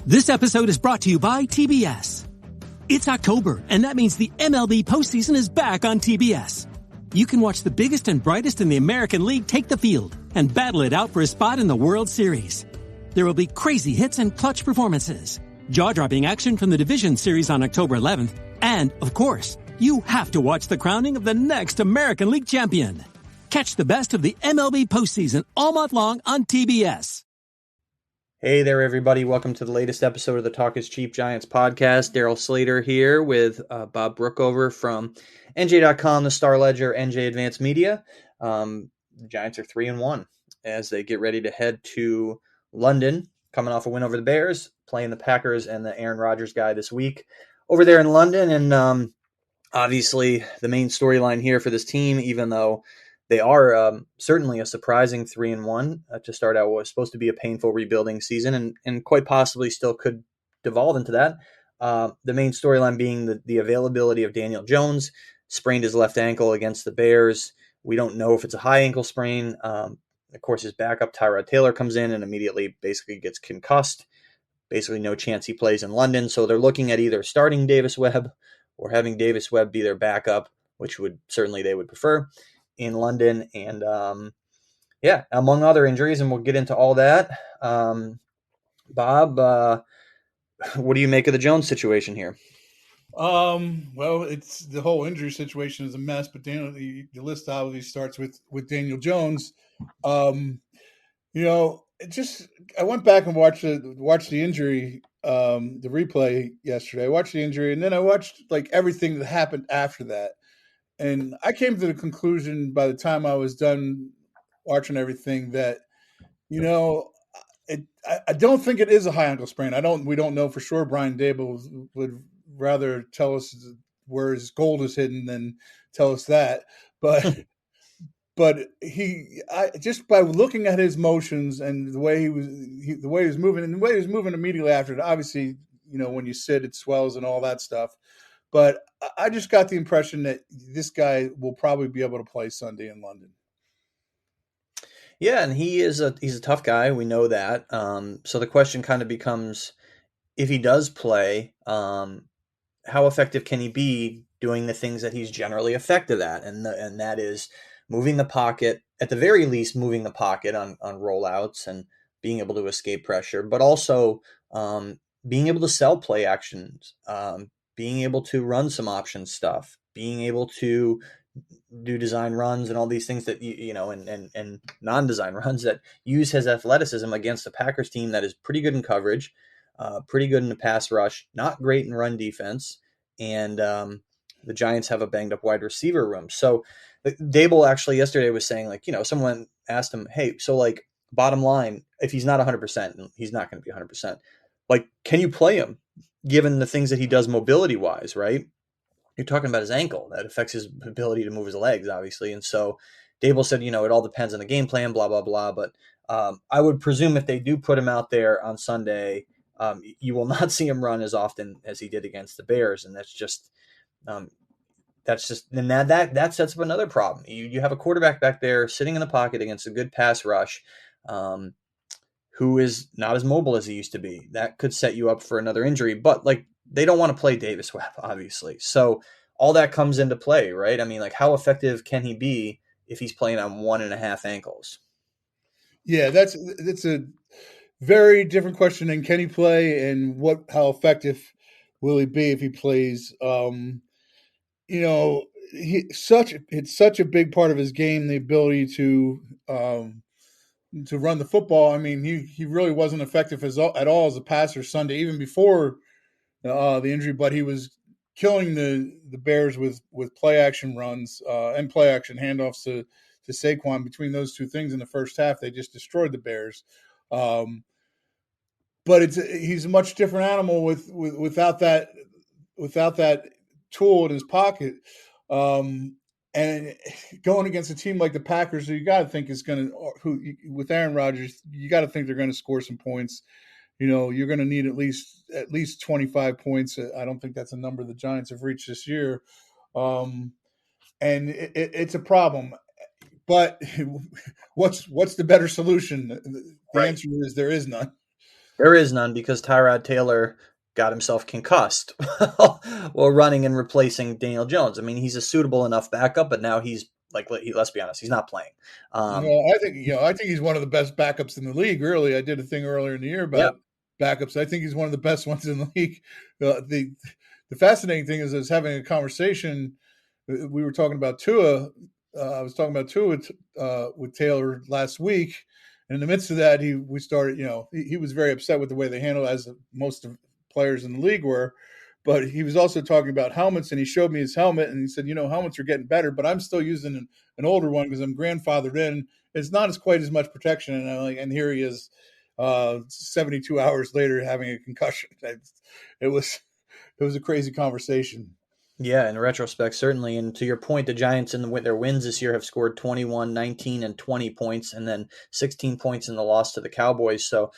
This episode is brought to you by TBS. It's October, and that means the MLB postseason is back on TBS. You can watch the biggest and brightest in the American League take the field and battle it out for a spot in the World Series. There will be crazy hits and clutch performances, jaw-dropping action from the Division Series on October 11th, and, of course, you have to watch the crowning of the next American League champion. Catch the best of the MLB postseason all month long on TBS. Hey there, everybody. Welcome to the latest episode of the Talk is Cheap Giants podcast. Daryl Slater here with Bob Brookover from NJ.com, the Star Ledger, NJ Advanced Media. The Giants are 3-1 as they get ready to head to London, coming off a win over the Bears, playing the Packers and the Aaron Rodgers guy this week over there in London. And obviously the main storyline here for this team, even though they are certainly a surprising 3-1 to start out what was supposed to be a painful rebuilding season and quite possibly still could devolve into that. The main storyline being the availability of Daniel Jones, sprained his left ankle against the Bears. We don't know if it's a high ankle sprain. Of course, his backup, Tyrod Taylor, comes in and immediately basically gets concussed. Basically no chance he plays in London. So they're looking at either starting Davis Webb or having Davis Webb be their backup, which they would prefer in London. And among other injuries, and we'll get into all that. Bob, what do you make of the Jones situation here? Well, it's the whole injury situation is a mess, but Daniel, the list obviously starts with Daniel Jones. I went back and watched the injury, the replay yesterday. I watched the injury, and then I watched like everything that happened after that. And I came to the conclusion by the time I was done watching everything that, I don't think it is a high ankle sprain. We don't know for sure. Brian Dable would rather tell us where his gold is hidden than tell us that. But just by looking at his motions and the way he was moving, and the way he was moving immediately after it, obviously, when you sit, it swells and all that stuff. But I just got the impression that this guy will probably be able to play Sunday in London. Yeah, and he's a tough guy. We know that. So the question kind of becomes, if he does play, how effective can he be doing the things that he's generally effective at? And that is moving the pocket, at the very least, moving the pocket on rollouts and being able to escape pressure, but also being able to sell play actions, being able to run some option stuff, being able to do design runs and all these things that, and non-design runs that use his athleticism against a Packers team that is pretty good in coverage, pretty good in the pass rush, not great in run defense. And the Giants have a banged up wide receiver room. So Dable actually yesterday was saying, someone asked him, hey, so bottom line, if he's not 100%, and he's not going to be 100%, can you play him given the things that he does mobility wise, right? You're talking about his ankle. That affects his ability to move his legs, obviously. And so Dable said, it all depends on the game plan, blah, blah, blah. But I would presume if they do put him out there on Sunday, you will not see him run as often as he did against the Bears. And that sets up another problem. You have a quarterback back there sitting in the pocket against a good pass rush, who is not as mobile as he used to be. That could set you up for another injury. But they don't want to play Davis Webb, obviously. So all that comes into play, right? I mean, how effective can he be if he's playing on 1.5 ankles? Yeah, that's a very different question than can he play and how effective will he be if he plays. It's such a big part of his game, the ability to run the football. I mean, he really wasn't effective at all as a passer Sunday, even before the injury, but he was killing the Bears with play action runs and play action handoffs to Saquon. Between those two things in the first half, they just destroyed the Bears. But he's a much different animal without that tool in his pocket. And going against a team like the Packers, who you got to think is going to, with Aaron Rodgers, you got to think they're going to score some points. You're going to need at least 25 points. I don't think that's a number the Giants have reached this year. And it's a problem. But what's the better solution? The answer is there is none. There is none because Tyrod Taylor got himself concussed while running and replacing Daniel Jones. I mean, he's a suitable enough backup, but now he's like, let's be honest, he's not playing. I think he's one of the best backups in the league. Really, I did a thing earlier in the year Yeah, about backups. I think he's one of the best ones in the league. The fascinating thing is, I was having a conversation. We were talking about Tua. I was talking about Tua with Taylor last week, and in the midst of that, we started. He was very upset with the way they handled, as most of players in the league were. But he was also talking about helmets, and he showed me his helmet, and he said, helmets are getting better, but I'm still using an older one because I'm grandfathered in. It's not as quite as much protection, and here he is, 72 hours later having a concussion. It was a crazy conversation. yeah, in retrospect, certainly. And to your point, the Giants in their wins this year have scored 21, 19, and 20 points, and then 16 points in the loss to the Cowboys. So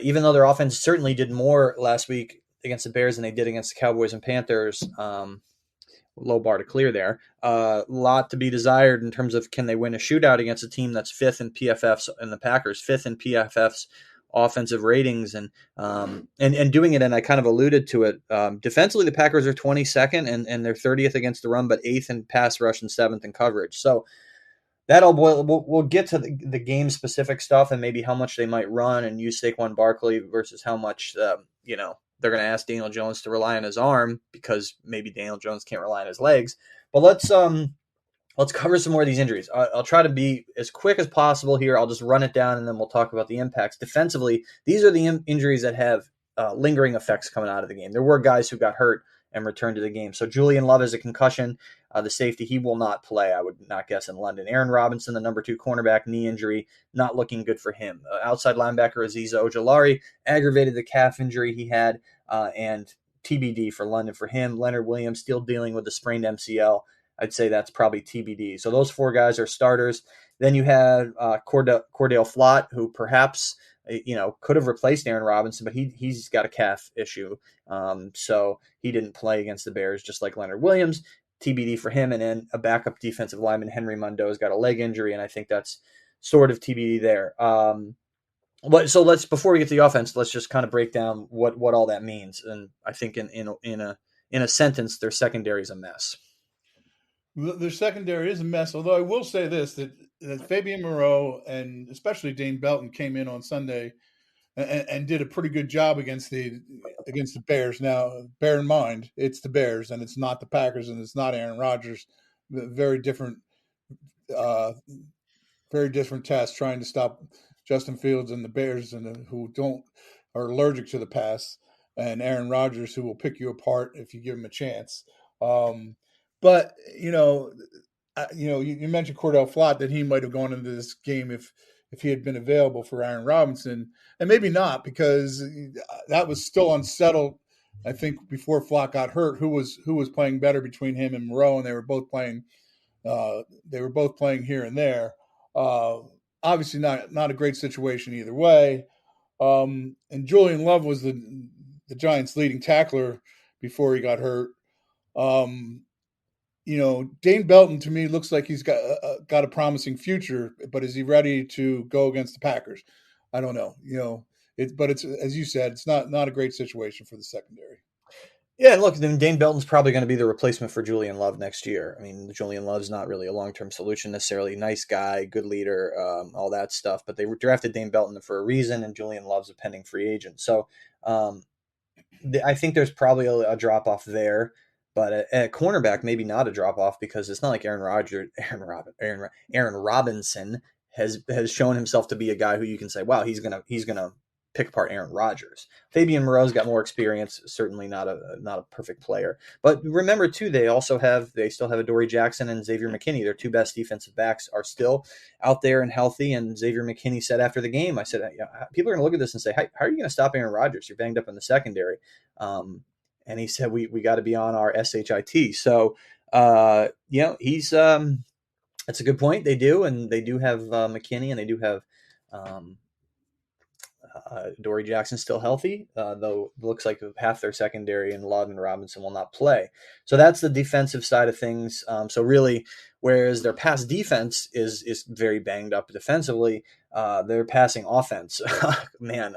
even though their offense certainly did more last week against the Bears than they did against the Cowboys and Panthers, low bar to clear there. A lot to be desired in terms of can they win a shootout against a team that's fifth in PFF's and the Packers fifth in PFF's offensive ratings and doing it. And I kind of alluded to it. Defensively, the Packers are 22nd and they're 30th against the run, but eighth in pass rush and seventh in coverage. So that'll boil. We'll get to the game specific stuff and maybe how much they might run and use Saquon Barkley versus how much they're going to ask Daniel Jones to rely on his arm because maybe Daniel Jones can't rely on his legs. But let's cover some more of these injuries. I'll try to be as quick as possible here. I'll just run it down and then we'll talk about the impacts. Defensively, these are the injuries that have lingering effects coming out of the game. There were guys who got hurt and returned to the game. So Julian Love is a concussion. The safety, he will not play, I would not guess, in London. Aaron Robinson, the number 2 cornerback, knee injury, not looking good for him. Outside linebacker Aziza Ojolari aggravated the calf injury he had, and TBD for London for him. Leonard Williams still dealing with the sprained MCL. I'd say that's probably TBD. So those 4 guys are starters. Then you have Cordell Flott, who perhaps could have replaced Aaron Robinson, but he's got a calf issue. So he didn't play against the Bears, just like Leonard Williams. TBD for him. And then a backup defensive lineman, Henry Mondeau's got a leg injury, and I think that's sort of TBD there. So let's, before we get to the offense, let's just kind of break down what all that means. And I think in a sentence, their secondary is a mess. Their secondary is a mess. Although I will say this: that Fabian Moreau and especially Dane Belton came in on Sunday and did a pretty good job against the Bears. Now, bear in mind, it's the Bears and it's not the Packers and it's not Aaron Rodgers. Very different, very different task trying to stop Justin Fields and the Bears and who are allergic to the pass, and Aaron Rodgers who will pick you apart if you give him a chance. But you mentioned Cordell Flott, that he might have gone into this game if he had been available for Aaron Robinson, and maybe not, because that was still unsettled. I think before Flott got hurt, who was playing better between him and Moreau, and they were both playing. They were both playing here and there. Obviously, not a great situation either way. And Julian Love was the Giants' leading tackler before he got hurt. Dane Belton to me looks like he's got a promising future, but is he ready to go against the Packers? I don't know. But it's, as you said, it's not a great situation for the secondary. Yeah, look, then Dane Belton's probably going to be the replacement for Julian Love next year. I mean, Julian Love's not really a long-term solution necessarily. Nice guy, good leader, all that stuff. But they drafted Dane Belton for a reason, and Julian Love's a pending free agent. So I think there's probably a drop-off there. But at cornerback, maybe not a drop-off, because it's not like Aaron Robinson has shown himself to be a guy who you can say, wow, he's gonna pick apart Aaron Rodgers. Fabian Moreau's got more experience, certainly not a perfect player. But remember too, they still have Adoree Jackson and Xavier McKinney. Their 2 best defensive backs are still out there and healthy. And Xavier McKinney said after the game, I said, people are going to look at this and say, how are you going to stop Aaron Rodgers? You're banged up in the secondary. And he said, we got to be on our SHIT. So, he's that's a good point. They do, and they do have McKinney, and they do have Dory Jackson's still healthy, though it looks like half their secondary and Love and Robinson will not play. So that's the defensive side of things. So really, whereas their pass defense is very banged up defensively, their passing offense, man,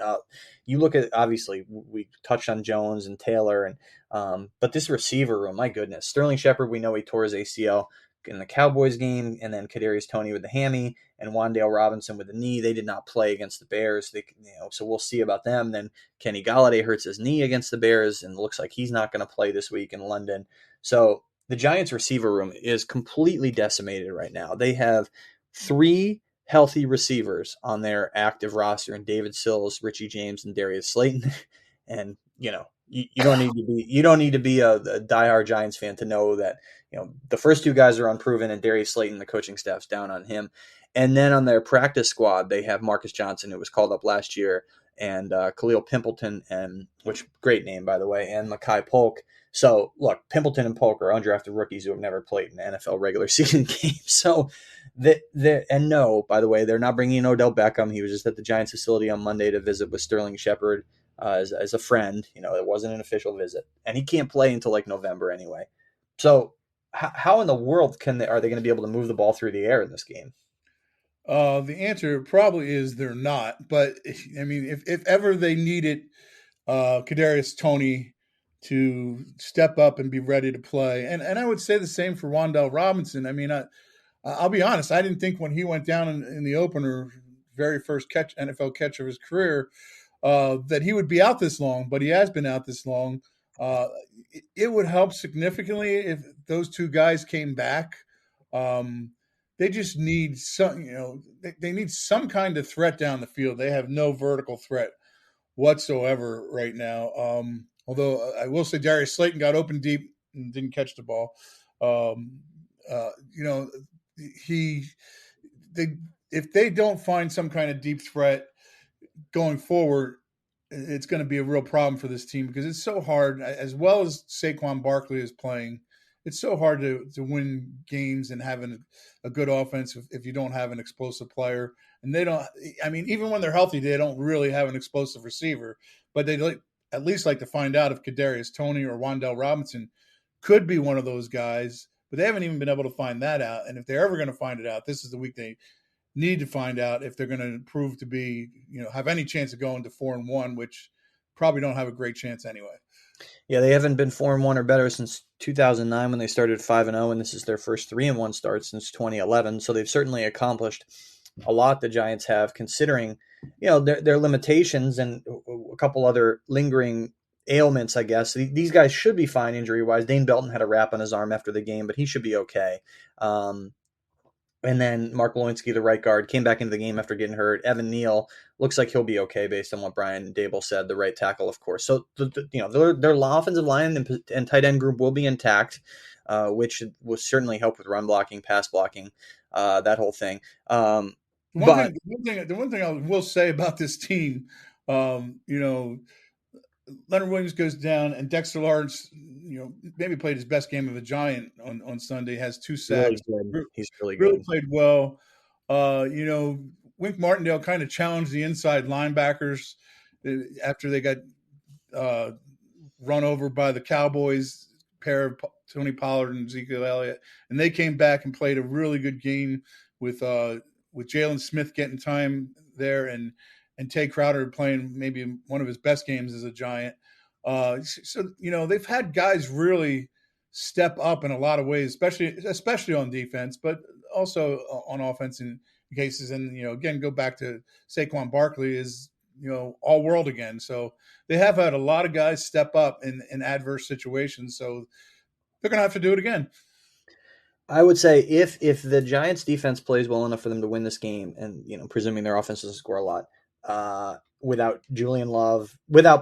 you look at, obviously we touched on Jones and Taylor, and but this receiver room, my goodness, Sterling Shepard, we know he tore his ACL in the Cowboys game, and then Kadarius Toney with the hammy, and Wan'Dale Robinson with the knee. They did not play against the Bears. So we'll see about them. Then Kenny Galladay hurts his knee against the Bears, and looks like he's not going to play this week in London. So the Giants receiver room is completely decimated right now. They have 3 healthy receivers on their active roster, and David Sills, Richie James, and Darius Slayton. And you don't need to be a diehard Giants fan to know that the first 2 guys are unproven, and Darius Slayton, the coaching staff's down on him. And then on their practice squad, they have Marcus Johnson, who was called up last year, and Khalil Pimpleton, and which great name, by the way, and Mekhi Polk. So look, Pimpleton and Polk are undrafted rookies who have never played an NFL regular season game. So and no, by the way, they're not bringing in Odell Beckham. He was just at the Giants facility on Monday to visit with Sterling Shepard as a friend. It wasn't an official visit, and he can't play until like November anyway. So how in the world are they going to be able to move the ball through the air in this game? The answer probably is they're not. But I mean, if ever they needed Kadarius Toney to step up and be ready to play, and I would say the same for Wan'Dale Robinson. I mean, I'll be honest, I didn't think when he went down in the opener, very first NFL catch of his career, that he would be out this long, but he has been out this long. It would help significantly if those 2 guys came back. They just need they need some kind of threat down the field. They have no vertical threat whatsoever right now. Although I will say Darius Slayton got open deep and didn't catch the ball. If they don't find some kind of deep threat going forward, it's going to be a real problem for this team, because it's so hard, as well as Saquon Barkley is playing. It's so hard to win games and having a good offense if you don't have an explosive player. And they don't, I mean, even when they're healthy, they don't really have an explosive receiver, but they at least like to find out if Kadarius Toney or Wan'Dale Robinson could be one of those guys, but they haven't even been able to find that out. And if they're ever going to find it out, this is the week they need to find out if they're going to prove to be, have any chance of going to 4-1, which probably don't have a great chance anyway. Yeah, they haven't been 4-1 or better since 2009 when they started 5-0, and this is their first 3-1 start since 2011. So they've certainly accomplished a lot, the Giants have, considering their limitations and a couple other lingering ailments, I guess. These guys should be fine injury-wise. Dane Belton had a wrap on his arm after the game, but he should be okay. And then Mark Lewinsky, the right guard, came back into the game after getting hurt. Evan Neal looks like he'll be okay based on what Brian Dable said, the right tackle, of course. So, their offensive line and tight end group will be intact, which will certainly help with run blocking, pass blocking, that whole thing. The one thing I will say about this team, Leonard Williams goes down, and Dexter Lawrence, maybe played his best game of a Giant on Sunday, has 2 sacks. He's really played well. Wink Martindale kind of challenged the inside linebackers after they got run over by the Cowboys, pair of Tony Pollard and Ezekiel Elliott, and they came back and played a really good game with Jalen Smith getting time there, and Tay Crowder playing maybe one of his best games as a Giant. So they've had guys really step up in a lot of ways, especially on defense, but also on offense in cases. And again, go back to Saquon Barkley is all world again. So they have had a lot of guys step up in adverse situations. So they're going to have to do it again. I would say if the Giants defense plays well enough for them to win this game, and presuming their offense doesn't score a lot, without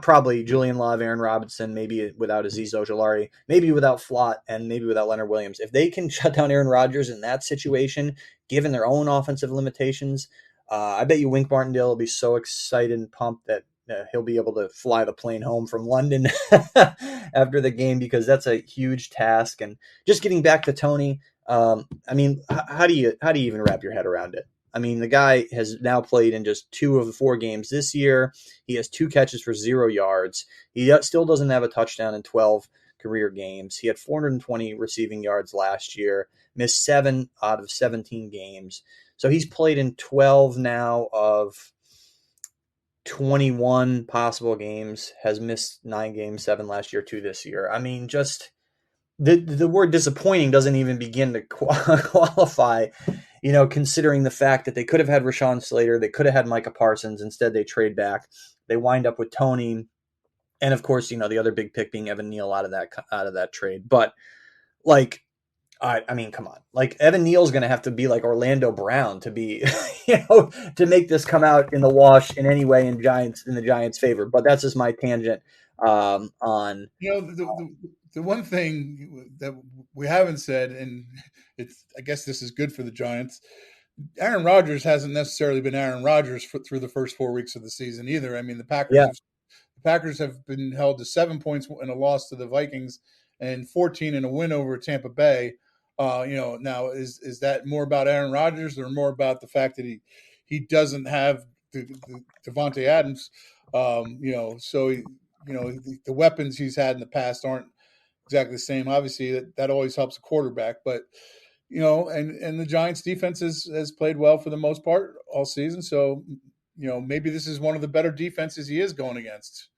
probably Julian Love, Aaron Robinson, maybe without Azeez Ojulari, maybe without Flott, and maybe without Leonard Williams, if they can shut down Aaron Rodgers in that situation, given their own offensive limitations, I bet you Wink Martindale will be so excited and pumped that he'll be able to fly the plane home from London after the game, because that's a huge task. And just getting back to Toney, how do you even wrap your head around it? I mean, the guy has now played in just 2 of the 4 games this year. He has 2 catches for 0 yards. He still doesn't have a touchdown in 12 career games. He had 420 receiving yards last year, missed 7 out of 17 games. So he's played in 12 now of 21 possible games, has missed 9 games, 7 last year, 2 this year. I mean, just the word disappointing doesn't even begin to qualify, considering the fact that they could have had Rashawn Slater, they could have had Micah Parsons. Instead, they trade back. They wind up with Tony, and of course, the other big pick being Evan Neal out of that trade. But like, I mean, come on. Like, Evan Neal's going to have to be like Orlando Brown to be, to make this come out in the wash in any way in the Giants' favor. But that's just my tangent on. The one thing that we haven't said, and I guess this is good for the Giants. Aaron Rodgers hasn't necessarily been Aaron Rodgers through the first 4 weeks of the season either. I mean, the Packers have been held to 7 points in a loss to the Vikings and 14 in a win over Tampa Bay. Now is that more about Aaron Rodgers or more about the fact that he doesn't have the Devontae Adams? So the weapons he's had in the past aren't exactly the same. Obviously, that always helps a quarterback, but and the Giants' defense has played well for the most part all season. So maybe this is one of the better defenses he is going against.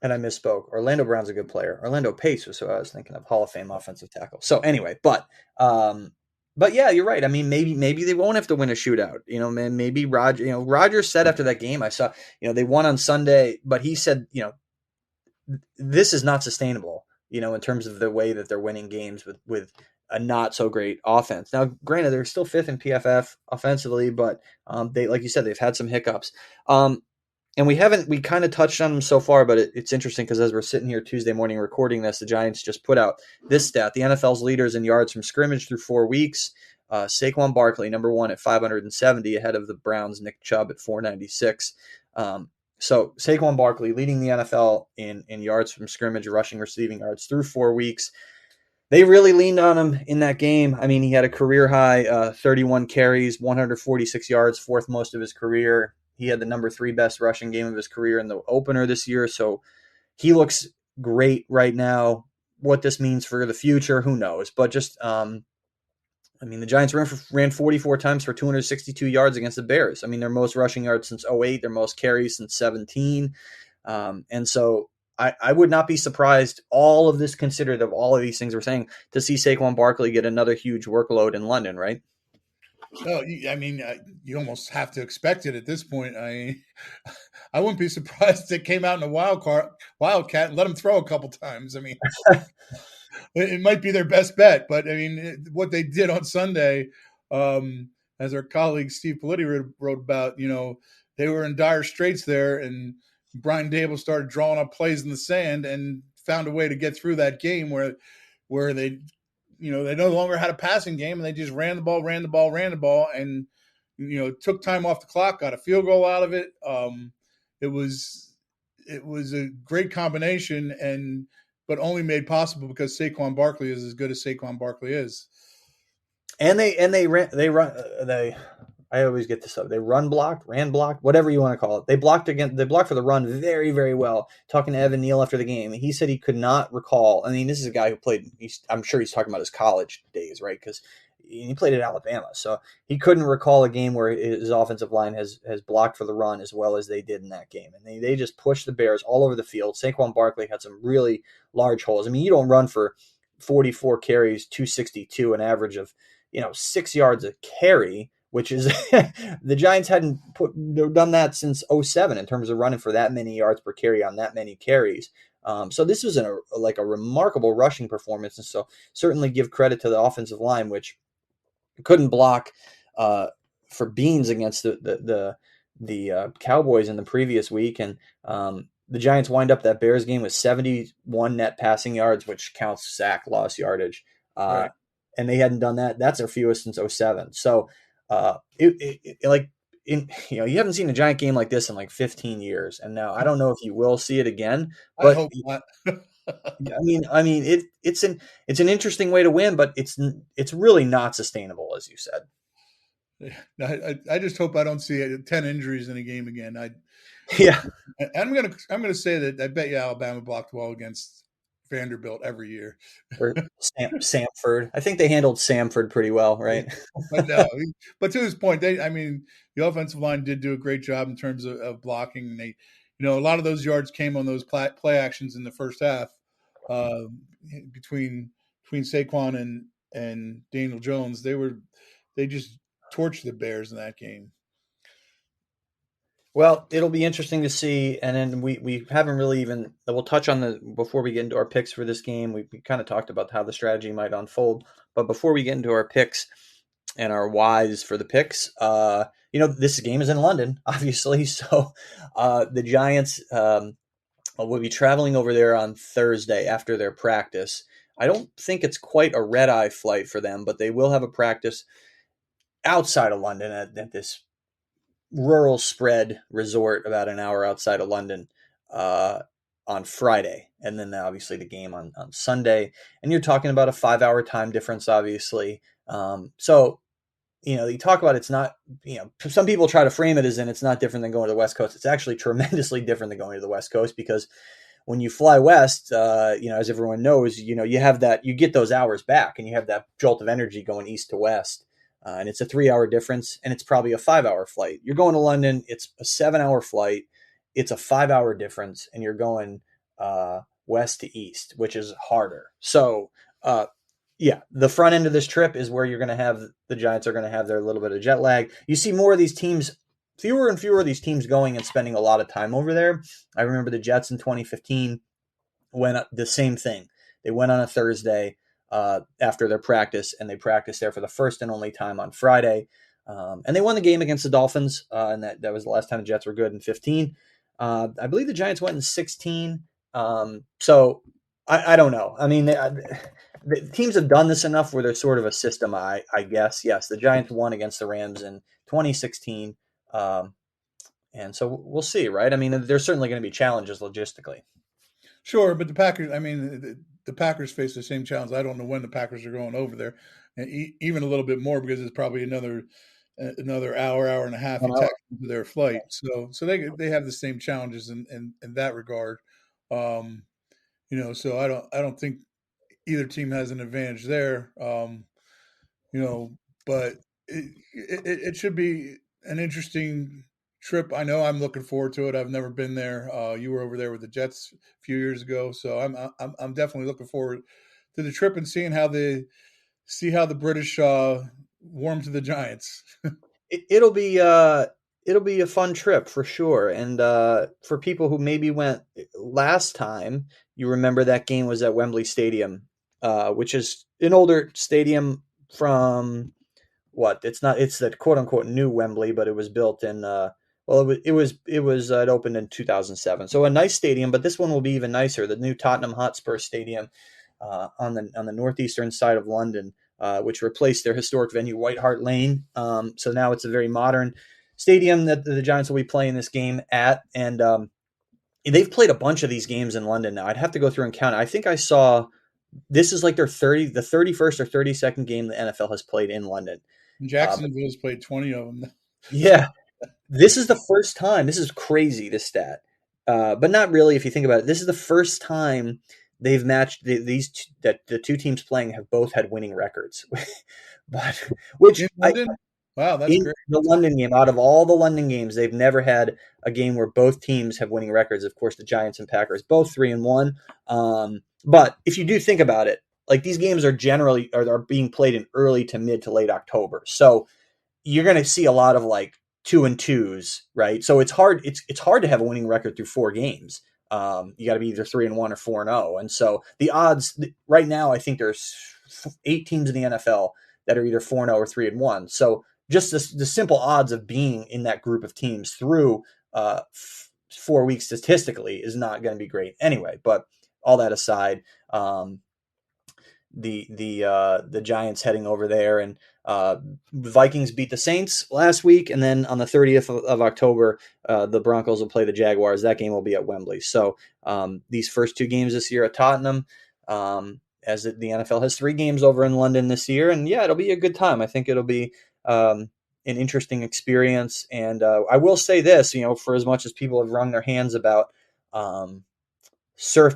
And I misspoke. Orlando Brown's a good player. Orlando Pace was who I was thinking of, Hall of Fame offensive tackle. So anyway, but yeah, you're right. I mean, maybe they won't have to win a shootout. Maybe Roger said after that game, I saw, they won on Sunday, but he said, this is not sustainable, in terms of the way that they're winning games with a not so great offense. Now, granted, they're still 5th in PFF offensively, but they, like you said, they've had some hiccups. And we kind of touched on them so far, but it's interesting because as we're sitting here Tuesday morning recording this, the Giants just put out this stat. The NFL's leaders in yards from scrimmage through 4 weeks. Saquon Barkley, number 1 at 570, ahead of the Browns' Nick Chubb at 496. So Saquon Barkley leading the NFL in yards from scrimmage, rushing, receiving yards through 4 weeks. They really leaned on him in that game. I mean, he had a career high 31 carries, 146 yards, 4th most of his career. He had the number 3 best rushing game of his career in the opener this year. So he looks great right now. What this means for the future, who knows? But just, the Giants ran 44 times for 262 yards against the Bears. I mean, their most rushing yards since 2008, their most carries since 2017. And so I would not be surprised, all of this considered, of all of these things we're saying, to see Saquon Barkley get another huge workload in London, right? No, I mean, you almost have to expect it at this point. I wouldn't be surprised if it came out in a wildcat and let him throw a couple times. I mean, it might be their best bet, but I mean, what they did on Sunday, as our colleague Steve Politti wrote about, they were in dire straits there, and Brian Dable started drawing up plays in the sand and found a way to get through that game where they no longer had a passing game, and they just ran the ball, and took time off the clock, got a field goal out of it. It was a great combination, but only made possible because Saquon Barkley is as good as Saquon Barkley is. And I always get this up. They ran blocked, whatever you want to call it. They blocked for the run very, very well. Talking to Evan Neal after the game, he said he could not recall. I mean, this is a guy who played, I'm sure he's talking about his college days, right? Because he played at Alabama. So he couldn't recall a game where his offensive line has blocked for the run as well as they did in that game. And they just pushed the Bears all over the field. Saquon Barkley had some really large holes. I mean, you don't run for 44 carries, 262, an average of 6 yards a carry, which is the Giants hadn't done that since 2007 in terms of running for that many yards per carry on that many carries. So this was a remarkable rushing performance, and so certainly give credit to the offensive line, which couldn't block for beans against the Cowboys in the previous week, and the Giants wind up that Bears game with 71 net passing yards, which counts sack loss yardage. Right. And they hadn't done that. That's their fewest since 2007. So you haven't seen a Giant game like this in like 15 years. And now I don't know if you will see it again, but I hope not. I mean, it's an interesting way to win, but it's really not sustainable, as you said. I just hope I don't see 10 injuries in a game again. Yeah. I'm gonna say that I bet you Alabama blocked well against Vanderbilt every year. Or Samford. I think they handled Samford pretty well, Yeah. right? But no, but to his point, the offensive line did do a great job in terms of blocking. They, a lot of those yards came on those play actions in the first half, uh, between Saquon and Daniel Jones. They just torched the Bears in that game. Well, it'll be interesting to see. And then we haven't really even, we'll touch on before we get into our picks for this game, we kind of talked about how the strategy might unfold. But before we get into our picks and our whys for the picks, this game is in London, obviously. So the Giants will be traveling over there on Thursday after their practice. I don't think it's quite a red eye flight for them, but they will have a practice outside of London at this rural spread resort about an hour outside of London on Friday. And then obviously the game on Sunday. And you're talking about a 5-hour time difference, obviously. So, you talk about it's not, some people try to frame it as in it's not different than going to the West Coast. It's actually tremendously different than going to the West Coast because when you fly west, as everyone knows, you get those hours back and you have that jolt of energy going east to west. And it's a 3-hour difference and it's probably a 5-hour flight. You're going to London. It's a 7-hour flight. It's a 5-hour difference and you're going west to east, which is harder. So, the front end of this trip is where you're going to have the Giants are going to have their little bit of jet lag. You see more of these teams, fewer and fewer of these teams going and spending a lot of time over there. I remember the Jets in 2015 went the same thing. They went on a Thursday after their practice, and they practiced there for the first and only time on Friday. And they won the game against the Dolphins, and that was the last time the Jets were good in 15. I believe the Giants went in 16. So I don't know. I mean, the teams have done this enough where there's sort of a system, I guess. Yes, the Giants won against the Rams in 2016. And so we'll see, right? I mean, there's certainly going to be challenges logistically. Sure, but the Packers, the Packers face the same challenge. I don't know when the Packers are going over there, and even a little bit more because it's probably another hour and a half you tack into their flight. So they have the same challenges in that regard. So I don't think either team has an advantage there. But it should be an interesting trip. I know I'm looking forward to it. I've never been there. You were over there with the Jets a few years ago, so I'm definitely looking forward to the trip and seeing how the British warm to the Giants. It'll be a fun trip for sure. And for people who maybe went last time, you remember that game was at Wembley Stadium, which is an older stadium from it's the quote unquote new Wembley, but it was built in it opened in 2007. So a nice stadium, but this one will be even nicer. The new Tottenham Hotspur Stadium on the northeastern side of London, which replaced their historic venue White Hart Lane. So now it's a very modern stadium that the Giants will be playing this game at, and they've played a bunch of these games in London now. I'd have to go through and count. I think I saw this is like the 31st or 32nd game the NFL has played in London. Jacksonville's played 20 of them. Yeah, this is the first time. This is crazy, this stat. But not really if you think about it. This is the first time they've matched that the two teams playing have both had winning records. But which in London? Wow, that's in great. the London game, out of all the London games, they've never had a game where both teams have winning records. Of course, the Giants and Packers both 3-1. But if you do think about it, like these games are generally are being played in early to mid to late October. So you're going to see a lot of like 2-2s, right? So it's hard. It's hard to have a winning record through 4 games. You got to be either 3-1 or 4-0. And so the odds right now, I think there's 8 teams in the NFL that are either 4-0 or 3-1. So just the simple odds of being in that group of teams through 4 weeks statistically is not going to be great anyway. But all that aside, the Giants heading over there, and Vikings beat the Saints last week, and then on the 30th of October, the Broncos will play the Jaguars. That game will be at Wembley. So these first 2 games this year at Tottenham, the NFL has 3 games over in London this year, and yeah, it'll be a good time. I think it'll be an interesting experience. And I will say this, for as much as people have wrung their hands about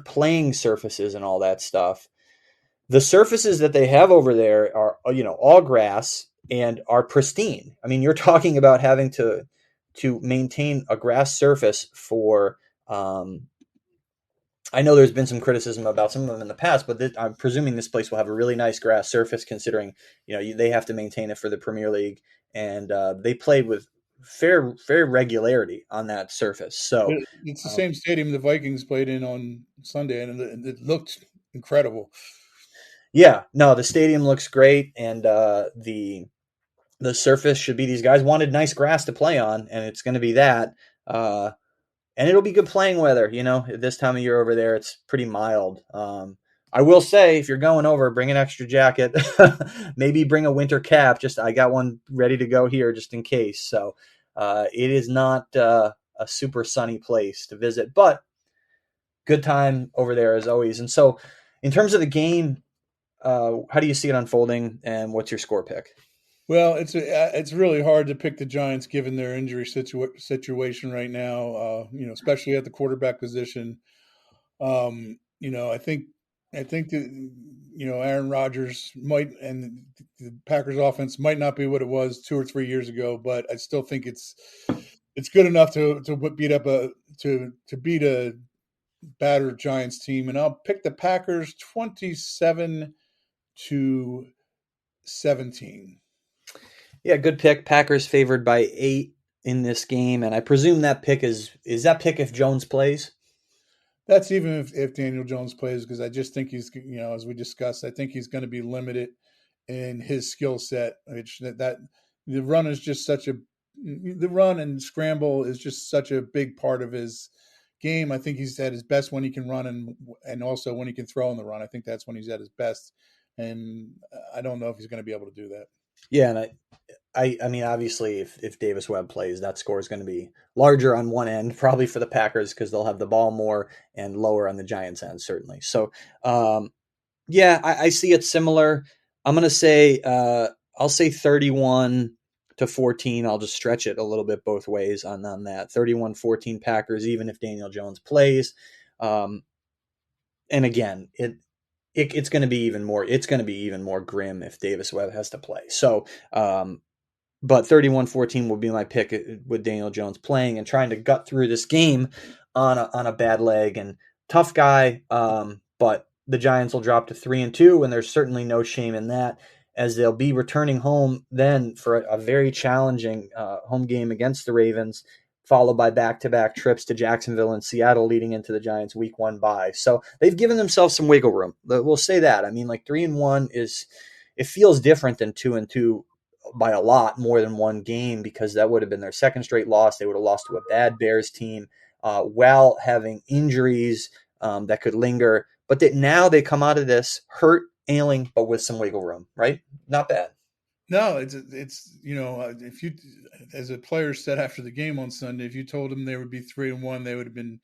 playing surfaces and all that stuff, the surfaces that they have over there are, all grass and are pristine. I mean, you're talking about having to maintain a grass surface for, I know there's been some criticism about some of them in the past, but I'm presuming this place will have a really nice grass surface, considering they have to maintain it for the Premier League, and they played with fair regularity on that surface. So It's the same stadium the Vikings played in on Sunday, and it looked incredible. yeah, no, the stadium looks great, and the surface should be. These guys wanted nice grass to play on, and it's going to be that. And it'll be good playing weather. This time of year over there, it's pretty mild. I will say, if you're going over, bring an extra jacket. Maybe bring a winter cap. I got one ready to go here just in case. So it is not a super sunny place to visit, but good time over there as always. And so, in terms of the game, how do you see it unfolding, and what's your score pick? Well, it's really hard to pick the Giants given their injury situation right now. Especially at the quarterback position. I think that Aaron Rodgers might, and the Packers offense might not be what it was 2 or 3 years ago, but I still think it's good enough to beat a battered Giants team, and I'll pick the Packers 27-17. Yeah, good pick. Packers favored by 8 in this game, and I presume that pick is that pick if Jones plays. That's even if Daniel Jones plays, because I just think he's, as we discussed, I think he's going to be limited in his skill set. Which that the run is just the run and scramble is just such a big part of his game. I think he's at his best when he can run and also when he can throw on the run. I think that's when he's at his best, and I don't know if he's going to be able to do that. Yeah, and I mean, obviously, if Davis Webb plays, that score is going to be larger on one end, probably for the Packers, because they'll have the ball more, and lower on the Giants' end, certainly. So, yeah, I see it similar. I'm going to say, I'll say 31-14. I'll just stretch it a little bit both ways on that. 31-14 Packers, even if Daniel Jones plays. And again, it's going to be even more. It's going to be even more grim if Davis Webb has to play. So, but 31-14 will be my pick with Daniel Jones playing and trying to gut through this game on a bad leg, and tough guy. But the Giants will drop to 3-2, and there's certainly no shame in that, as they'll be returning home then for a very challenging home game against the Ravens, followed by back-to-back trips to Jacksonville and Seattle leading into the Giants' Week 1 bye. So they've given themselves some wiggle room. We'll say that. I mean, like 3-1 it feels different than 2-2 by a lot more than one game, because that would have been their second straight loss. They would have lost to a bad Bears team while having injuries that could linger. But now they come out of this hurt, ailing, but with some wiggle room, right? Not bad. No, it's if you, as a player said after the game on Sunday, if you told them they would be 3-1, they would have been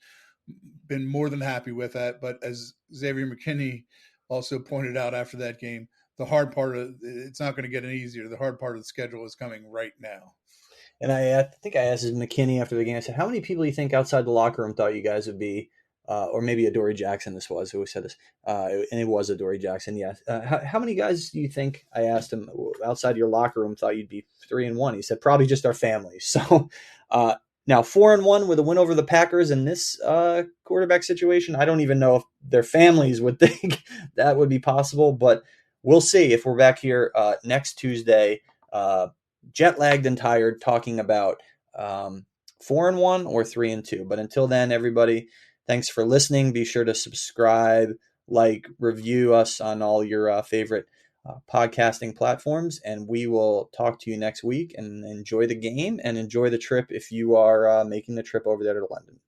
more than happy with that. But as Xavier McKinney also pointed out after that game, the hard part of it's not going to get any easier. The hard part of the schedule is coming right now. And I think I asked McKinney after the game, I said, how many people do you think outside the locker room thought you guys would be, or maybe Adoree Jackson this was, who said this, and it was Adoree Jackson, yeah. How many guys do you think, I asked him, outside your locker room thought you'd be 3-1? He said, probably just our family. So now 4-1 with a win over the Packers in this quarterback situation, I don't even know if their families would think that would be possible, but we'll see if we're back here next Tuesday, jet lagged and tired, talking about 4-1 or 3-2. But until then, everybody, thanks for listening. Be sure to subscribe, like, review us on all your favorite podcasting platforms, and we will talk to you next week. And enjoy the game and enjoy the trip if you are making the trip over there to London.